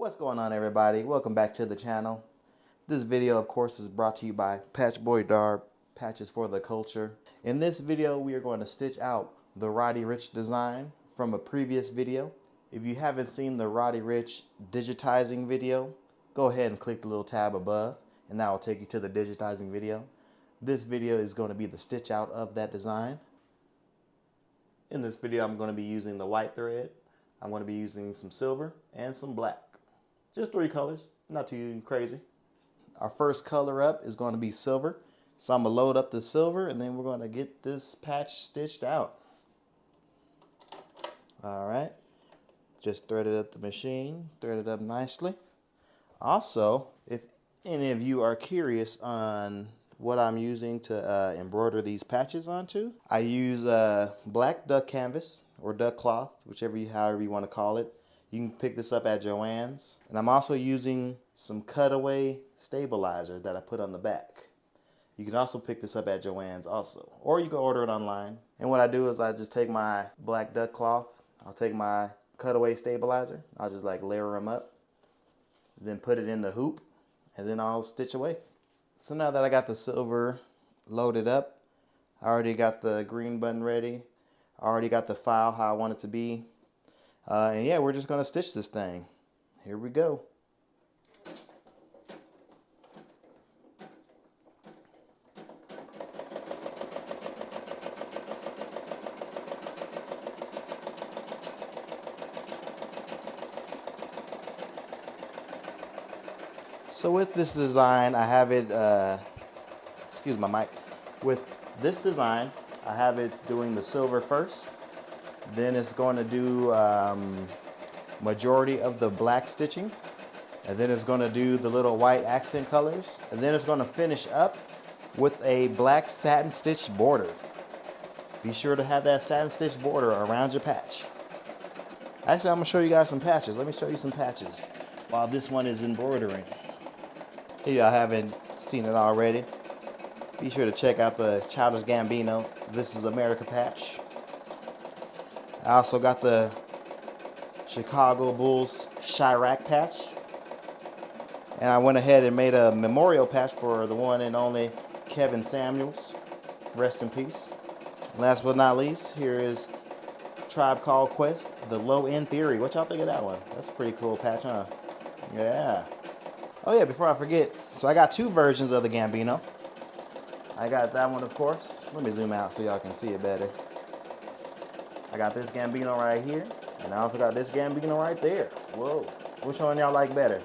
What's going on, everybody? Welcome back to the channel. This video, of course, is brought to you by Embroidering, Patches for the Culture. In this video, we are going to stitch out the Roddy Rich design from a previous video. If you haven't seen the Roddy Rich digitizing video, go ahead and click the little tab above, and that will take you to the digitizing video. This video is going to be the stitch out of that design. In this video, I'm going to be using the white thread. I'm going to be using some silver and some black. Just 3 colors, not too crazy. Our first color up is going to be silver. So I'm going to load up the silver and then we're going to get this patch stitched out. All right, just thread it up the machine, thread it up nicely. Also, if any of you are curious on what I'm using to embroider these patches onto, I use black duck canvas or duck cloth, however you want to call it. You can pick this up at Joann's. And I'm also using some cutaway stabilizer that I put on the back. You can also pick this up at Joann's also, or you can order it online. And what I do is I just take my black duck cloth, I'll take my cutaway stabilizer, I'll just like layer them up, then put it in the hoop, and then I'll stitch away. So now that I got the silver loaded up, I already got the green button ready. I already got the file how I want it to be. And yeah, we're just gonna stitch this thing. Here we go. So with this design, I have it, excuse my mic. With this design, I have it doing the silver first. Then it's going to do majority of the black stitching. And then it's going to do the little white accent colors. And then it's going to finish up with a black satin stitch border. Be sure to have that satin stitch border around your patch. Actually, I'm going to show you guys some patches. Let me show you some patches while this one is embroidering. If y'all haven't seen it already, be sure to check out the Childish Gambino This Is America patch. I also got the Chicago Bulls Chirac patch. And I went ahead and made a memorial patch for the one and only Kevin Samuels. Rest in peace. And last but not least, here is Tribe Called Quest, the Low End Theory. What y'all think of that one? That's a pretty cool patch, huh? Yeah. Oh yeah, before I forget, so I got 2 versions of the Gambino. I got that one, of course. Let me zoom out so y'all can see it better. I got this Gambino right here, and I also got this Gambino right there. Whoa, which one y'all like better?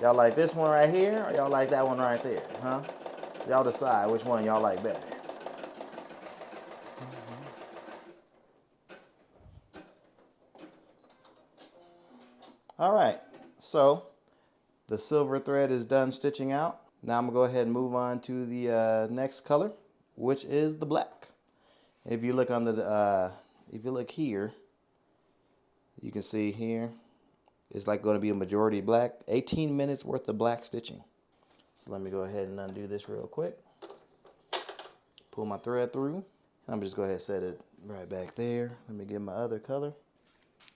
Y'all like this one right here, or y'all like that one right there, huh? Y'all decide which one y'all like better. All right, so the silver thread is done stitching out. Now I'm gonna go ahead and move on to the next color, which is the black. If you look on the, if you look here, you can see here, it's like going to be a majority black. 18 minutes worth of black stitching. So let me go ahead and undo this real quick. Pull my thread through. I'm just go ahead and set it right back there. Let me get my other color.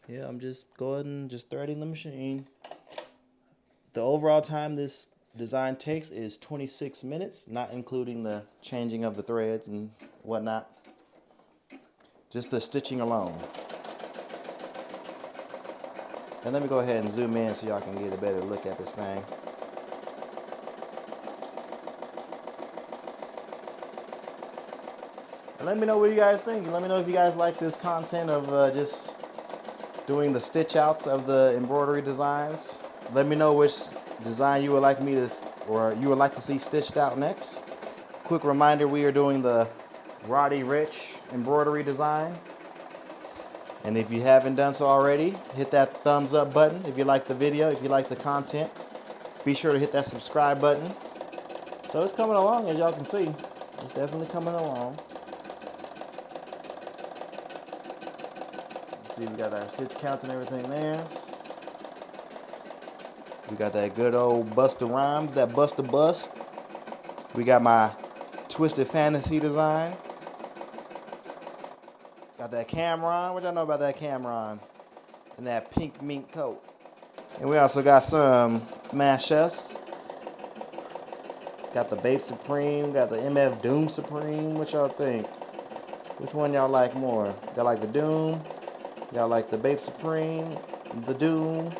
Yeah, I'm just going and just threading the machine. The overall time this design takes is 26 minutes, not including the changing of the threads and whatnot. Just the stitching alone. And let me go ahead and zoom in so y'all can get a better look at this thing. And let me know what you guys think. Let me know if you guys like this content of just doing the stitch outs of the embroidery designs. Let me know which design you would like me to, or you would like to see stitched out next. Quick reminder, we are doing the Roddy Rich embroidery design. And if you haven't done so already, hit that thumbs up button if you like the video, if you like the content. Be sure to hit that subscribe button. So it's coming along, as y'all can see. It's definitely coming along. Let's see, we got our stitch counts and everything there. We got that good old Busta Rhymes, that Busta Bust. We got my Twisted Fantasy design. Got that Cameron. What y'all know about that Cameron? And that pink mink coat. And we also got some Mass Chefs. Got the Babe Supreme, got the MF Doom Supreme. What y'all think? Which one y'all like more? Y'all like the Doom? Y'all like the Babe Supreme? The Doom?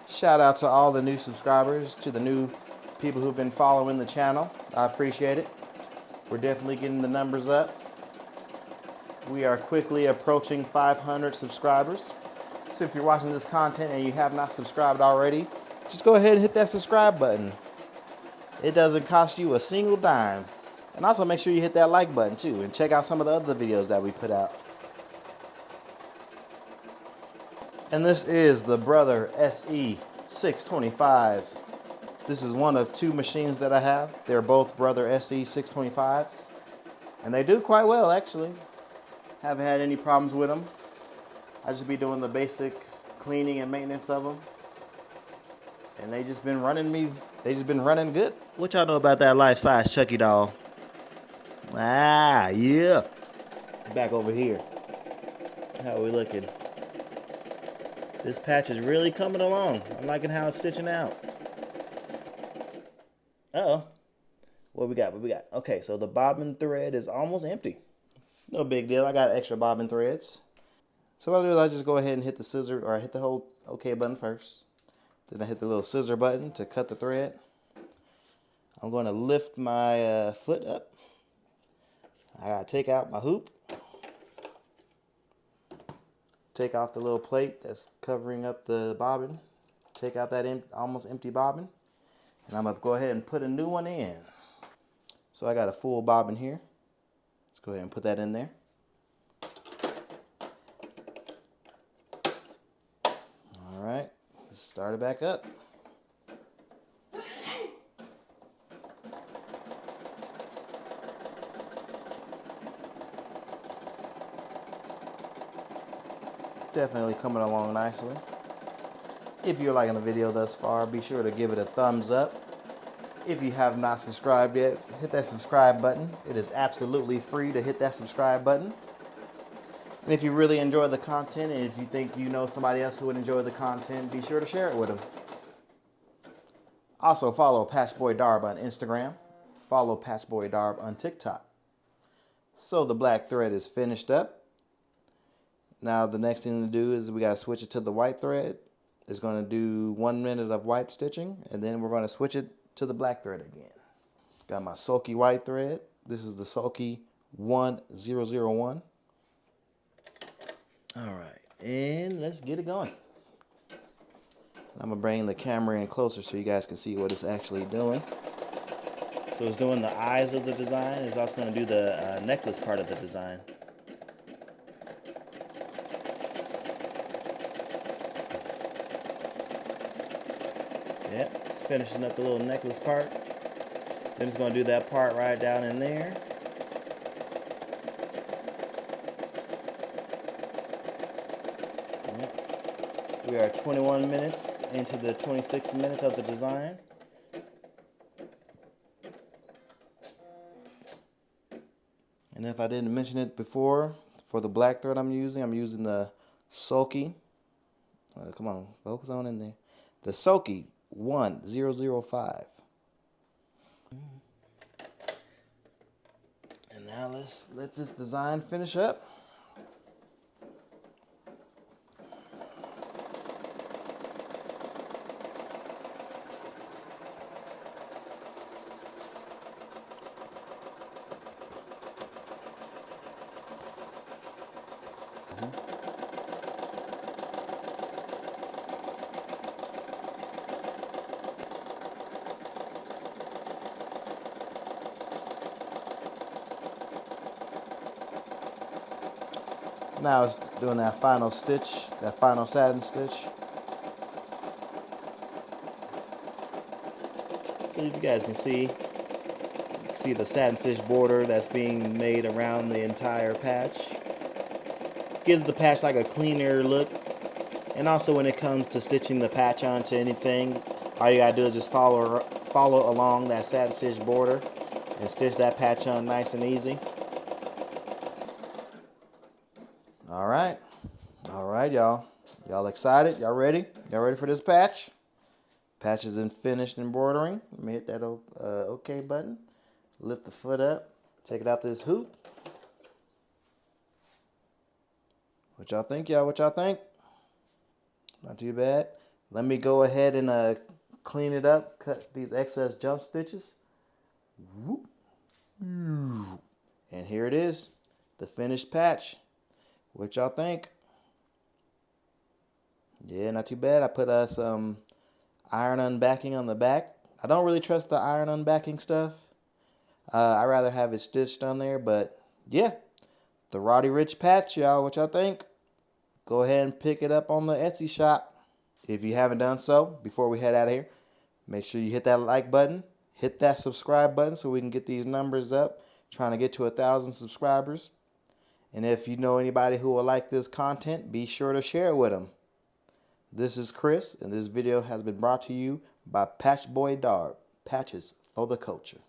Shout out to all the new subscribers, to the new people who've been following the channel. I appreciate it. We're definitely getting the numbers up. We are quickly approaching 500 subscribers. So if you're watching this content and you have not subscribed already, just go ahead and hit that subscribe button. It doesn't cost you a single dime. And also make sure you hit that like button too, and check out some of the other videos that we put out. And this is the Brother SE625. This is one of two machines that I have. They're both Brother SE625s. And they do quite well, actually. Haven't had any problems with them. I just be doing the basic cleaning and maintenance of them. And they just been running good. What y'all know about that life-size Chucky doll? Ah, yeah. Back over here. How are we looking? This patch is really coming along. I'm liking how it's stitching out. Uh-oh. What we got? Okay, so the bobbin thread is almost empty. No big deal. I got extra bobbin threads. So what I do is I just go ahead and hit the scissor, or I hit the whole OK button first. Then I hit the little scissor button to cut the thread. I'm going to lift my foot up. I got to take out my hoop. Take off the little plate that's covering up the bobbin. Take out that almost empty bobbin. And I'm going to go ahead and put a new one in. So I got a full bobbin here. Let's go ahead and put that in there. All right, let's start it back up. Definitely coming along nicely. If you're liking the video thus far, be sure to give it a thumbs up. If you have not subscribed yet, hit that subscribe button. It is absolutely free to hit that subscribe button. And if you really enjoy the content, and if you think you know somebody else who would enjoy the content, be sure to share it with them. Also follow Patchboy Darb on Instagram. Follow Patchboy Darb on TikTok. So the black thread is finished up. Now the next thing to do is we got to switch it to the white thread. It's going to do 1 minute of white stitching, and then we're going to switch it to the black thread again. Got my Sulky white thread. This is the Sulky 1001. All right, and let's get it going. I'm going to bring the camera in closer so you guys can see what it's actually doing. So it's doing the eyes of the design. It's also going to do the necklace part of the design. Yep, it's finishing up the little necklace part. Then it's going to do that part right down in there. Yep. We are 21 minutes into the 26 minutes of the design. And if I didn't mention it before, for the black thread I'm using the Sulky. Come on, focus on in there. The Sulky 1005. And now let's let this design finish up. Now it's doing that final stitch, that final satin stitch. So you guys can see the satin stitch border that's being made around the entire patch. Gives the patch like a cleaner look. And also when it comes to stitching the patch onto anything, all you gotta do is just follow along that satin stitch border and stitch that patch on nice and easy. All right, y'all. Y'all excited? Y'all ready? Y'all ready for this patch? Patch is in finished embroidering. Let me hit that OK button. Lift the foot up. Take it out this hoop. What y'all think, y'all? What y'all think? Not too bad. Let me go ahead and clean it up. Cut these excess jump stitches. Whoop. And here it is, the finished patch. What y'all think? Yeah, not too bad. I put some iron-on backing on the back. I don't really trust the iron-on backing stuff. I'd rather have it stitched on there, but yeah, the Roddy Rich patch, y'all. What y'all think? Go ahead and pick it up on the Etsy shop. If you haven't done so, before we head out of here, make sure you hit that like button, hit that subscribe button so we can get these numbers up, trying to get to 1,000 subscribers. And if you know anybody who will like this content, be sure to share it with them. This is Chris, and this video has been brought to you by Patch Boy Darb, patches for the culture.